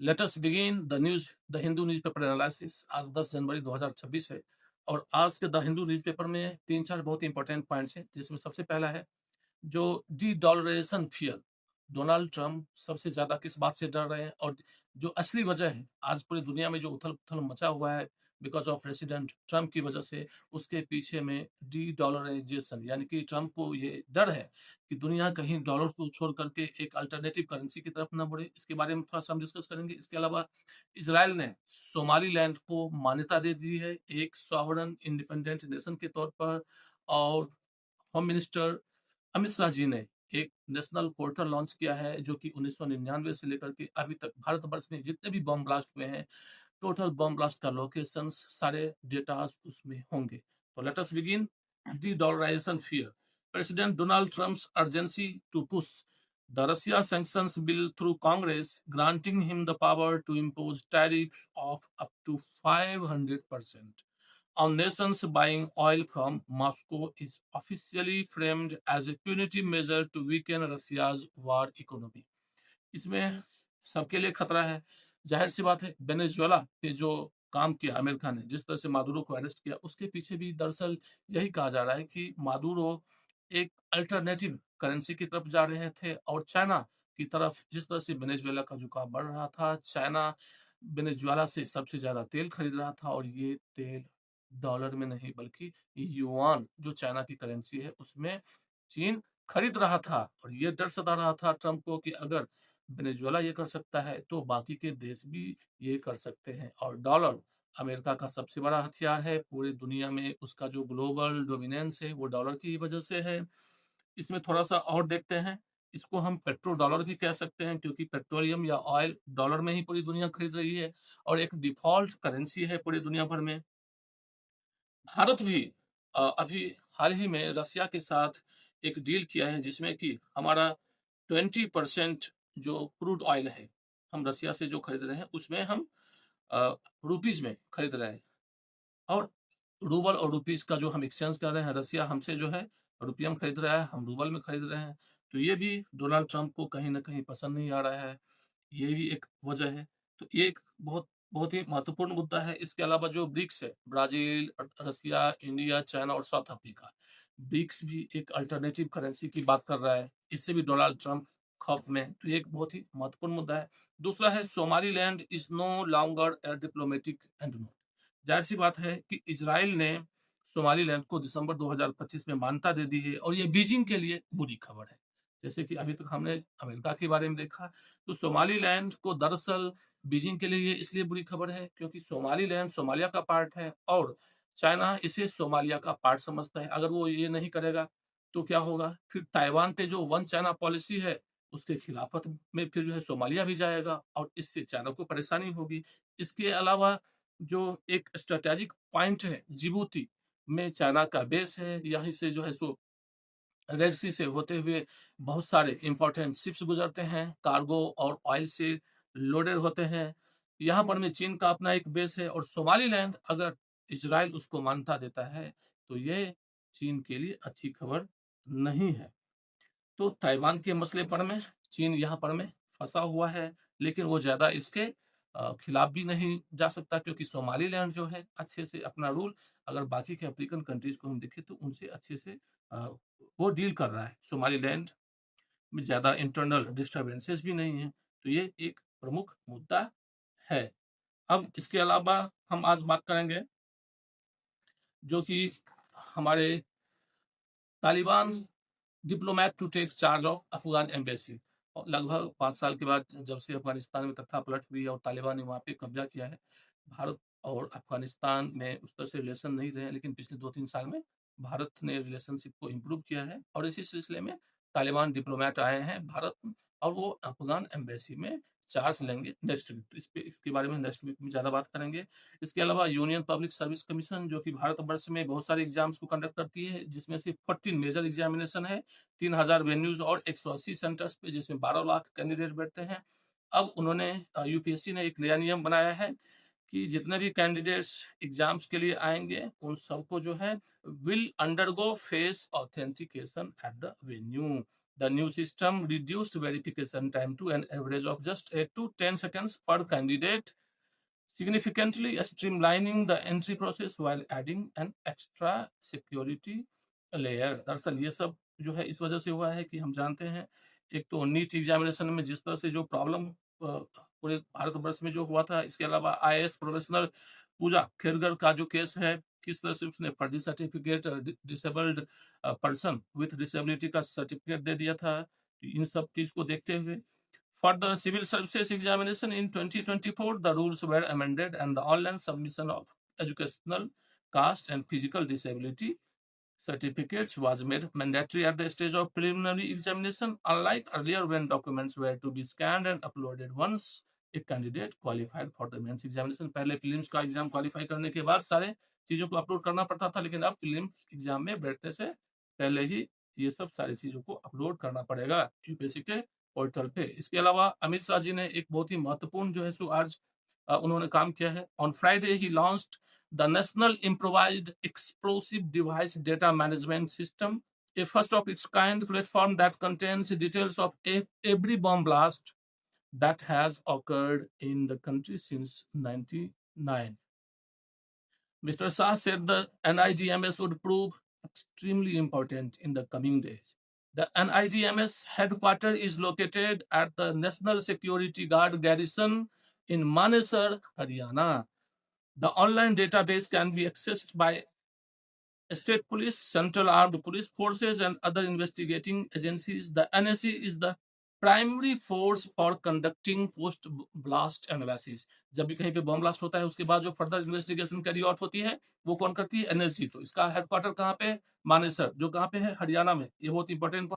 Late us begin the Hindu newspaper analysis. आज 10 जनवरी 2026 है और आज के द हिंदू न्यूज़पेपर में 3-4 बहुत इंपॉर्टेंट पॉइंट्स हैं, जिसमें सबसे पहला है जो डी-डॉलराइजेशन फियर। डोनाल्ड ट्रंप सबसे ज़्यादा किस बात से डर रहे हैं और जो असली वजह है, आज पूरी दुनिया में जो उथल-पुथल मचा हुआ है बिकॉज़ ऑफ प्रेसिडेंट ट्रंप की वजह से, उसके पीछे में डी-डॉलराइजेशन यानी कि ट्रंप को ये डर है कि दुनिया कहीं डॉलर को छोड़ करके एक अल्टरनेटिव करेंसी की तरफ ना बढ़े। इसके बारे में थोड़ा-सा हम डिस्कस करेंगे। इसके अलावा इज़राइल ने सोमालीलैंड को मान्यता दे दी है एक सॉवरेन इंडिपेंडेंट नेशन के तौर पर। और होम मिनिस्टर अमित शाह जी ने एक नेशनल पोर्टल लॉन्च किया है जो कि 1999 से लेकर के अभी तक भारतवर्ष में जितने भी बम ब्लास्ट हुए हैं, टोटल बम ब्लास्ट का लोकेशंस सारे डेटास उसमें होंगे। तो let us begin the dollarization fear. President Donald Trump's urgency to push the Russia sanctions bill through Congress, granting him the power to impose tariffs of up to 500% on nations buying oil from Moscow is officially framed as a punitive measure to weaken Russia's war economy। इसमें सबके लिए खतरा है। जाहिर सी बात है, Venezuela पे जो काम किया अमेरिका ने, जिस तरह से मादुरो को अरेस्ट किया, उसके पीछे भी दरअसल यही कहा जा रहा है कि मादुरो एक अल्टरनेटिव करेंसी की तरफ जा रहे थे और चाइना की तरफ जिस तरह से वेनेजुएला का झुकाव बढ़ रहा था, चाइना वेनेजुएला से सबसे ज़्यादा तेल खरीद रहा था और ये तेल डॉलर में नहीं बल्कि युआन जो चाइना की करेंसी है उसमें चीन खरीद रहा था। और ये डर सता रहा था ट्रंप को कि अगर वेनेजुएला ये कर सकता है तो बाकी के देश भी ये कर सकते हैं। और डॉलर अमेरिका का सबसे बड़ा हथियार है पूरी दुनिया में, उसका जो ग्लोबल डोमिनेंस है वो डॉलर की वजह से है। इसमें थोड़ा सा और देखते हैं, इसको हम पेट्रो डॉलर भी कह सकते हैं क्योंकि पेट्रोलियम या ऑयल डॉलर में ही पूरी दुनिया खरीद रही है और एक डिफॉल्ट करेंसी है पूरी दुनिया भर में। भारत भी अभी हाल ही में रसिया के साथ एक डील किया है जिसमें कि हमारा 20% जो क्रूड ऑयल है, हम रसिया से जो खरीद रहे हैं उसमें हम रुपीज में खरीद रहे हैं। और रूबल और रुपीस का जो हम एक्सचेंज कर रहे हैं, रसिया हमसे जो है रुपया में खरीद रहा है, हम रूबल में खरीद रहे हैं। तो ये भी डोनाल्ड ट्रंप को कहीं न कहीं पसंद नहीं आ रहा है। ये भी एक वजह है। तो ये एक बहुत बहुत ही महत्वपूर्ण मुद्दा है। इसके अलावा जो ब्रिक्स है, ब्राज़ील, रसिया, इंडिया, चाइना और साउथ अफ्रीका। ब्रिक्स भी एक अल्टरनेटिव करेंसी की बात कर रहा है। इससे भी डोनाल्ड ट्रंप खौफ में हैं। तो ये एक बहुत ही महत्वपूर्ण मुद्दा है। दूसरा है Somaliland is no longer a diplomatic end note. ज़ाहिर-सी बात है कि इज़राइल ने सोमालीलैंड को दिसंबर 2025 में मान्यता दे दी है और ये बीजिंग के लिए बुरी खबर है। जैसे कि अभी तक हमने अमेरिका के बारे में देखा, तो सोमालीलैंड को दरअसल बीजिंग के लिए ये इसलिए बुरी खबर है क्योंकि सोमालीलैंड सोमालिया का पार्ट है और चाइना इसे सोमालिया का पार्ट समझता है। अगर वो ये नहीं करेगा तो क्या होगा? फिर ताइवान पे जो वन चाइना पॉलिसी है, उसके खिलाफत में फिर जो है सोमालिया भी जाएगा और इससे चाइना को परेशानी होगी। इसके अलावा जो एक स्ट्रैटेजिक पॉइंट है, जिबूती में चाइना का बेस है, यहीं से जो है सो रेड सी से होते हुए बहुत सारे इंपॉर्टेंट शिप्स गुजरते हैं, कार्गो और ऑयल से लोडेड होते हैं। यहाँ पर में चीन का अपना एक बेस है और सोमालीलैंड अगर इज़राइल उसको मान्यता देता है, तो ये चीन के लिए अच्छी खबर नहीं है। तो ताइवान के मसले पर में चीन यहाँ पर में फँसा हुआ है, लेकिन वो ज़्यादा इसके खिलाफ भी नहीं जा सकता क्योंकि सोमालीलैंड जो है अच्छे से अपना रूल, अगर बाकी के अफ्रीकन कंट्रीज़ को हम देखें तो उनसे अच्छे से अ, वो डील कर रहा है। सोमालीलैंड में ज़्यादा इंटरनल डिस्टर्बेंसेस भी नहीं है, तो ये एक प्रमुख मुद्दा है। अब इसके अलावा हम आज बात करेंगे जो कि हमारे Taliban diplomat to take charge of Afghan embassy. और लगभग 5 साल के बाद जब से अफ़गानिस्तान में तख्तापलट हुई और तालिबान ने वहाँ पे कब्ज़ा किया है, भारत और अफ़गानिस्तान में उस तरह से रिलेशन नहीं रहे, लेकिन पिछले 2-3 साल में भारत ने रिलेशनशिप को इम्प्रूव किया है और इसी सिलसिले में तालिबान डिप्लोमैट आए हैं भारत और वो अफ़गान एम्बेसी में चार्ज लेंगे नेक्स्ट वीक। तो इसके बारे में नेक्स्ट वीक में ज़्यादा बात करेंगे। इसके अलावा यूनियन पब्लिक सर्विस कमीशन जो कि भारतवर्ष में बहुत सारे एग्ज़ाम्स को कंडक्ट करती है, जिसमें से 14 मेजर एग्ज़ामिनेशन है, 3000 वेन्यूज़ और 180 सेंटर्स पे जिसमें 12 लाख कैंडिडेट बैठते हैं। अब उन्होंने यूपीएससी ने एक नया नियम बनाया है कि जितने भी कैंडिडेट्स एग्ज़ाम्स के लिए आएँगे, उन सबको जो है will undergo face authentication at the venue. The new system reduced verification time to an average of just 8 to 10 seconds per candidate, significantly streamlining the entry process while adding an extra security layer. दरअसल ये सब जो है इस वजह से हुआ है कि हम जानते हैं, एक तो नीट एग्जामिनेशन में जिस तरह से जो प्रॉब्लम पूरे भारतवर्ष में जो हुआ था, इसके अलावा IAS प्रोफेशनल पूजा खेरगर का जो केस है, किस तरह से उसने फर्जी certificate disabled person with disability का सर्टिफिकेट दे दिया था, इन सब चीज को देखते हुए for the civil services examination in 2024, the rules were amended and the online submission of educational, caste and physical disability certificates was made mandatory at the stage of preliminary examination, unlike earlier when documents were to be scanned and uploaded once a candidate qualified for the mains examination. पहले prelims का exam qualify करने के बाद सारे चीजों को upload करना पड़ता था, लेकिन अब prelims एग्जाम में बैठने से पहले ही ये सब सारी चीजों को अपलोड करना पड़ेगा यूपीएससी के पोर्टल पे। इसके अलावा अमित शाह जी ने एक बहुत ही महत्वपूर्ण जो है सो आज उन्होंने काम किया है। On Friday he launched the national improvised explosive device data management system, a first of its kind platform that contains details of every bomb blast that has occurred in the country since 1999. Mr. Shah said the NIDMS would prove extremely important in the coming days. The NIDMS headquarters is located at the National Security Guard Garrison in Manesar, Haryana. The online database can be accessed by state police, central armed police forces and other investigating agencies. The NSE is the primary force for conducting post blast analysis. जब भी कहीं पे bomb blast होता है उसके बाद जो further investigation carry out होती है वो कौन करती है? एनएसजी। तो इसका हेडक्वार्टर कहाँ पे? मानेसर, जो कहाँ पे है? हरियाणा में। ये बहुत इंपॉर्टेंट